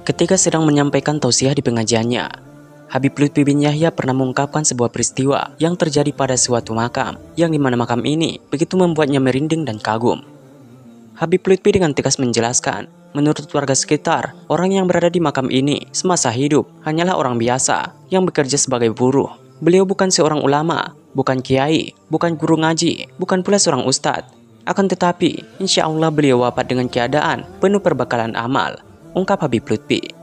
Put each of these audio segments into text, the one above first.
Ketika sedang menyampaikan tausiah di pengajiannya, Habib Lutfi bin Yahya pernah mengungkapkan sebuah peristiwa yang terjadi pada suatu makam, yang dimana makam ini begitu membuatnya merinding dan kagum. Habib Lutfi dengan tegas menjelaskan, menurut warga sekitar, orang yang berada di makam ini semasa hidup hanyalah orang biasa yang bekerja sebagai buruh. Beliau bukan seorang ulama, bukan kiai, bukan guru ngaji, bukan pula seorang ustadz. Akan tetapi, insya Allah beliau wafat dengan keadaan penuh perbekalan amal, ungkap Habib Lutfi.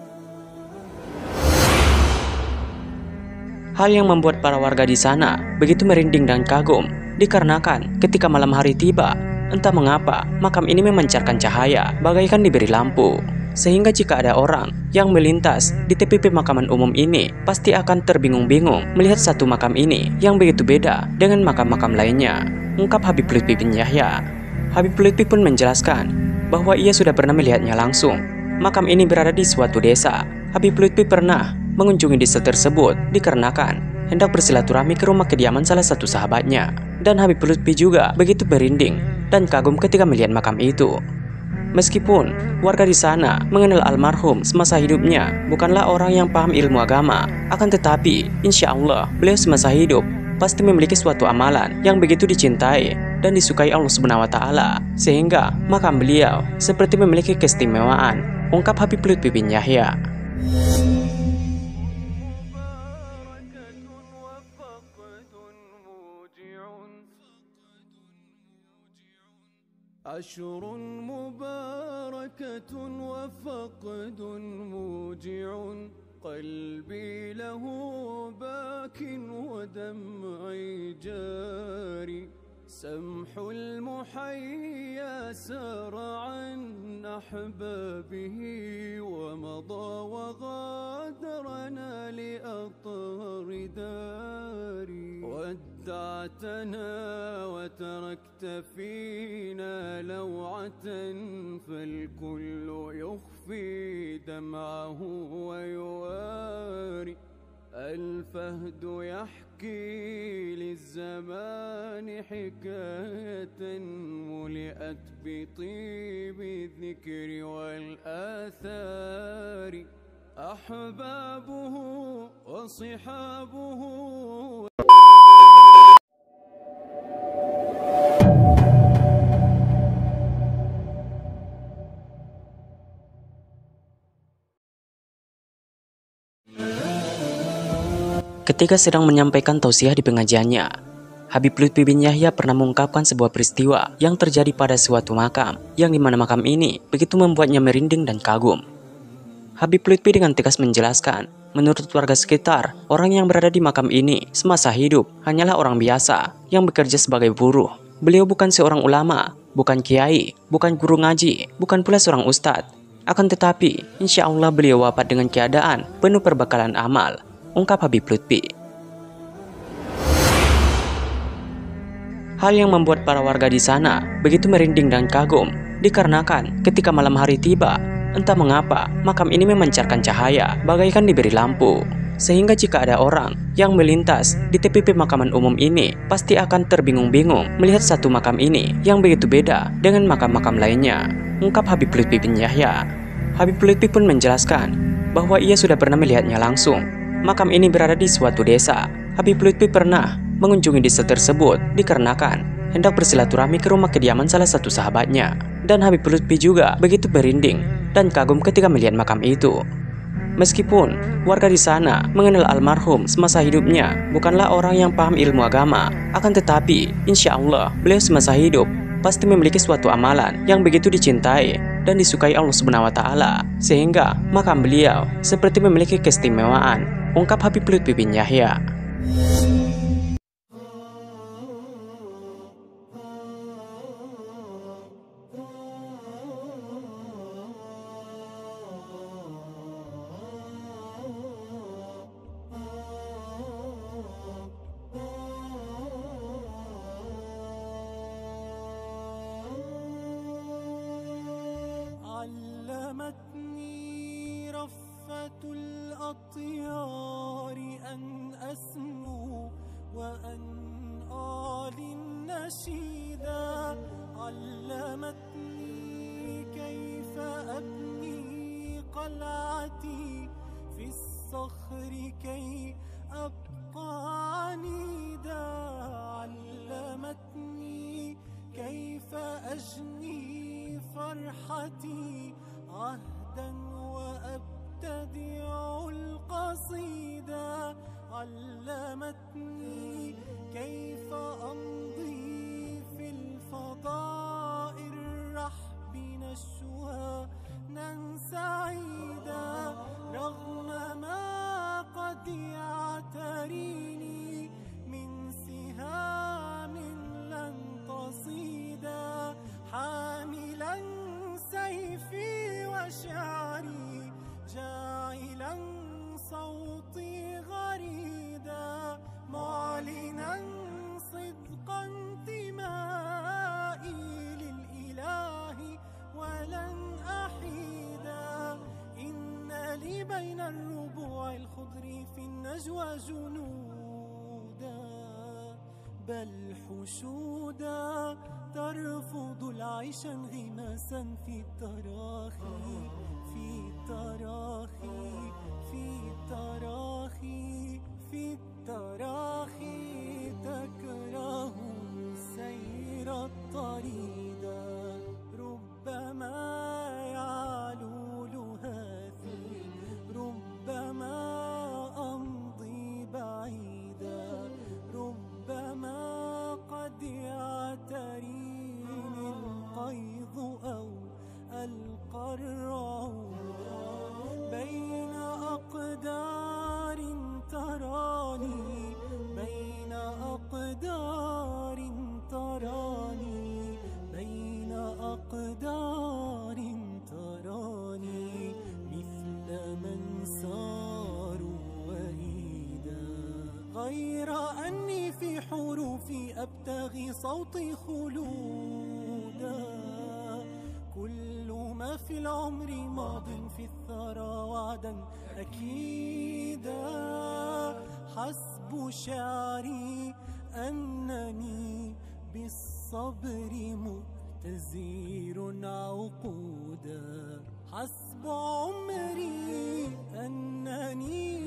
Hal yang membuat para warga di sana begitu merinding dan kagum dikarenakan ketika malam hari tiba, entah mengapa makam ini memancarkan cahaya bagaikan diberi lampu, sehingga jika ada orang yang melintas di tepi pemakaman umum ini pasti akan terbingung-bingung melihat satu makam ini yang begitu beda dengan makam-makam lainnya, ungkap Habib Lutfi bin Yahya. Habib Lutfi pun menjelaskan bahwa ia sudah pernah melihatnya langsung. Makam ini berada di suatu desa. Habib Lutfi pernah mengunjungi desa tersebut dikarenakan hendak bersilaturahmi ke rumah kediaman salah satu sahabatnya. Dan Habib Lutfi juga begitu berinding dan kagum ketika melihat makam itu. Meskipun warga di sana mengenal almarhum semasa hidupnya bukanlah orang yang paham ilmu agama, akan tetapi insya Allah beliau semasa hidup pasti memiliki suatu amalan yang begitu dicintai dan disukai Allah Subhanahu wa Ta'ala, sehingga makam beliau seperti memiliki keistimewaan, ungkap Habib Lutfi bin Yahya. Ashrun mubarakatun wa faqdun muji'un qalbi lahu bakin wa dam'i jari سمح المحيا سار عن أحبابه ومضى وغادرنا لأطهر داري ودعتنا وتركت فينا لوعة فالكل يخفي دمعه ويواري الفهد يحكي للزمان حكاية ملئت بطيب الذكر والآثار أحبابه وصحابه. Ketika sedang menyampaikan tausiah di pengajiannya, Habib Lutfi bin Yahya pernah mengungkapkan sebuah peristiwa yang terjadi pada suatu makam, yang dimana makam ini begitu membuatnya merinding dan kagum. Habib Lutfi dengan tegas menjelaskan, menurut warga sekitar, orang yang berada di makam ini semasa hidup hanyalah orang biasa yang bekerja sebagai buruh. Beliau bukan seorang ulama, bukan kiai, bukan guru ngaji, bukan pula seorang ustadz. Akan tetapi, insya Allah beliau wafat dengan keadaan penuh perbekalan amal, ungkap Habib Lutfi. Hal yang membuat para warga di sana begitu merinding dan kagum dikarenakan ketika malam hari tiba, entah mengapa makam ini memancarkan cahaya bagaikan diberi lampu, sehingga jika ada orang yang melintas di tepi pemakaman umum ini pasti akan terbingung-bingung melihat satu makam ini yang begitu beda dengan makam-makam lainnya, ungkap Habib Lutfi bin Yahya. Habib Lutfi pun menjelaskan bahwa ia sudah pernah melihatnya langsung. Makam ini berada di suatu desa. Habib Lutfi pernah mengunjungi desa tersebut dikarenakan hendak bersilaturahmi ke rumah kediaman salah satu sahabatnya. Dan Habib Lutfi juga begitu berinding dan kagum ketika melihat makam itu. Meskipun warga di sana mengenal almarhum semasa hidupnya bukanlah orang yang paham ilmu agama, akan tetapi insya Allah beliau semasa hidup pasti memiliki suatu amalan yang begitu dicintai dan disukai Allah Subhanahu wa Ta'ala, sehingga makam beliau seperti memiliki keistimewaan, ungkap Habib Lutfi bin Yahya. عيدا علمتني كيف أبني قلعتي في الصخر كي أبقى عنيدا علمتني كيف أجني فرحتي عهدا وأبتدع القصيدة علمتني كيف أمضي في الفضاء الرحب نشوانا سعيدا رغم ما قد يعتريني من سهام لن تصيدا حاملا سيفي وشعري جاعلا صوتي غريدا معلنا صدق انتمائي للإله ولن أحيدا إن لي بين الربوع الخضر في النجوى جنودا بل حشودا ترفض العيش انغماسا في التراخي في التراخي في التراخي في التراخي تكره سير الطريدا ربما يعلو لهاثي ربما أمضي بعيدا ربما قد يعتريني القيظ أو ألقى الرعود بين أقدار تراني بين أقدار تراني بين أقدار تراني مثل من ساروا وهيدا غير أني في حروفي أبتغي صوتي خلودا كل ما في العمر ماض في الثرى وعدا أكيدا حسب شعري أنني بالصبر مؤتزير عقودا حسب عمري أنني